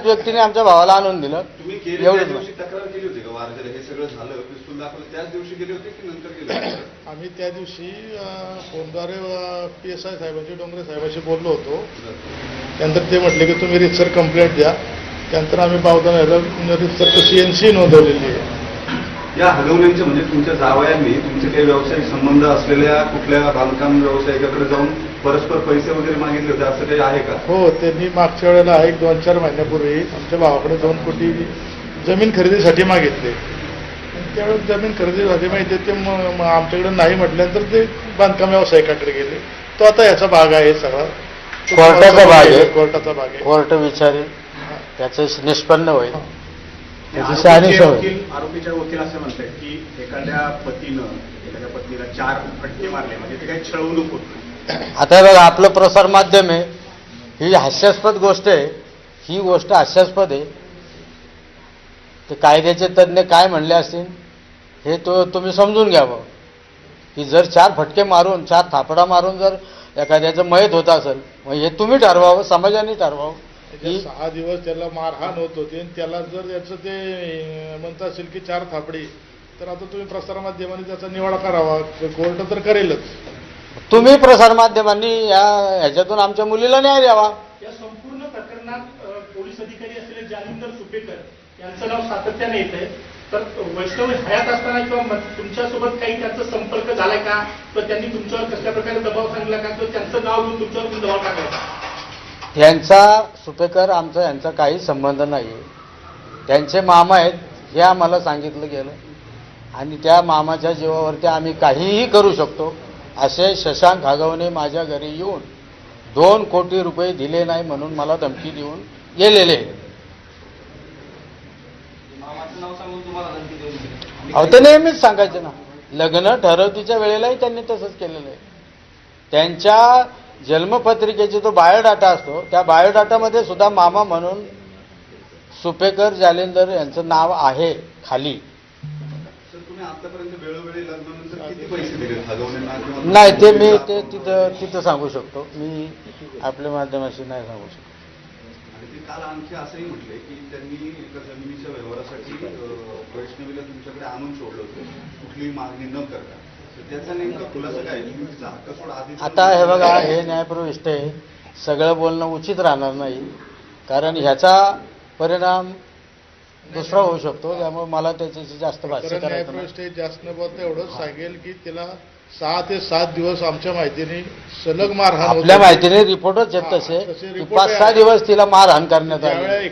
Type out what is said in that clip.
व्यक्तीने आमच्या भावाला आणून दिलं. तुम्ही गेल्या दिवशी तक्रार केली होती का वारजेला हे सगळं झालं पिस्तूल दाखवलं त्याच दिवशी गेले होते की नंतर गेले होते? आम्ही त्या दिवशी फोनद्वारे PSI साहेबांशी डोंगरे साहेबांशी बोललो होतो. त्यानंतर ते म्हटले की तुम्ही रितसर कंप्लेंट द्या. त्यानंतर आम्ही पावताना रितसर CNC नोंदवलेली आहे. या हगवण्यांचे म्हणजे तुमच्या जावयांनी तुमचे काही व्यावसायिक संबंध असलेल्या कुठल्या बांधकाम व्यावसायिकाकडे जाऊन परस्पर पैसे वगैरे मागितले होते असं काही आहे का? हो, त्यांनी मागच्या वेळेला 1-2-4 महिन्यापूर्वी आमच्या भावाकडे 2 कोटी जमीन खरेदीसाठी मागितले. त्यावेळेस जमीन खरेदीसाठी माहिती ते आमच्याकडे नाही म्हटल्यानंतर ते बांधकाम व्यावसायिकाकडे गेले. तो आता याचा भाग आहे सगळा, कोर्टाचा भाग आहे. कोर्टाचा भाग आहे. कोर्ट विचारेल, त्याचं निष्पन्न होईल. आरोपीच्या वकील असं म्हणतात की एखाद्या पत्नीला 4 फटके मारले म्हणजे ते काही छळवणूक होत नाही. आता बघा, आपलं प्रसार माध्यम आहे, ही हास्यास्पद गोष्ट आहे. ही गोष्ट हास्यास्पद आहे. ते कायद्याचे तज्ज्ञ काय म्हणले असतील हे तुम्ही समजून घ्यावं की जर 4 फटके मारून 4 थापडा मारून जर एखाद्याचं मयत होत असेल मग हे तुम्ही ठरवावं, समाजाने ठरवावं. 6 दिवस त्याला मारहाण होत होती आणि त्याला जर याचं ते म्हणत असेल की 4 थापडी, तर आता तुम्ही प्रसारमाध्यमांनी त्याचा निवाडा करावा. कोर्ट तर करेलच. तुम्ही प्रसारमाध्यमांनी ह्याच्यातून आमच्या मुलीला न्याय द्यावा. या संपूर्ण प्रकरणात पोलीस अधिकारी असलेले जालिंदर सुपेकर यांचं नाव सातत्याने येत आहे. तर वैष्णवी हयात असताना किंवा तुमच्यासोबत काही त्यांचा संपर्क झालाय का, तर त्यांनी तुमच्यावर कसल्या प्रकारे दबाव सांगला का, किंवा त्यांचं नाव घेऊन तुमच्यावर दबाव टाकला? यांचा सुपेकर आमचा यांचा काही संबंध नाही. त्यांचे मामा आहेत हे आम्हाला सांगितलं गेलं आणि त्या मामाच्या जीवावरती आम्ही काहीही करू शकतो असे शशांक हगवणे माझ्या घरी येऊन 2 कोटी रुपये दिले नाही म्हणून मला धमकी देऊन गेलेले. अहो, ते नेहमीच सांगायचे ना, लग्न ठरवतीच्या वेळेलाही त्यांनी तसंच केलेलं आहे. त्यांच्या जन्मपत्रिकेचा जो बायोडाटा असतो त्या बायोडाटामध्ये सुद्धा मामा म्हणून सुपेकर जालिंदर यांचं नाव आहे खाली. सर, तुम्ही आतापर्यंत वेळोवेळी लग्नानंतर किती पैसे दिले हगवण्यांना? नाही, ते मी ते तिथं सांगू शकतो. मी आपल्या माध्यमाशी नाही सांगू शकतो. आणि ते काल आणखी असंही म्हटले की त्यांनी एका जमिनीच्या व्यवहारासाठी वैष्णवीला तुमच्याकडे आणून सोडलं होतं कुठलीही मागणी न करता. त्याचा नेमका खुलासा काय? हक्क सोडा आधी. आता हे बघा, हे न्यायप्रविष्ट आहे. सगळं बोलणं उचित राहणार नाही कारण ह्याचा परिणाम दुसरा होऊ शकतो. त्यामुळे मला त्याच्याशी जास्त भाष्य करायचं नाही. जास्त न बोलता एवढंच सांगेल की तिला 6 ते 7 दिवस आमच्या माहितीने सलग मारहाण, आपल्या माहितीने रिपोर्टच येत तसे 5-6 दिवस तिला मारहाण करण्यात आली.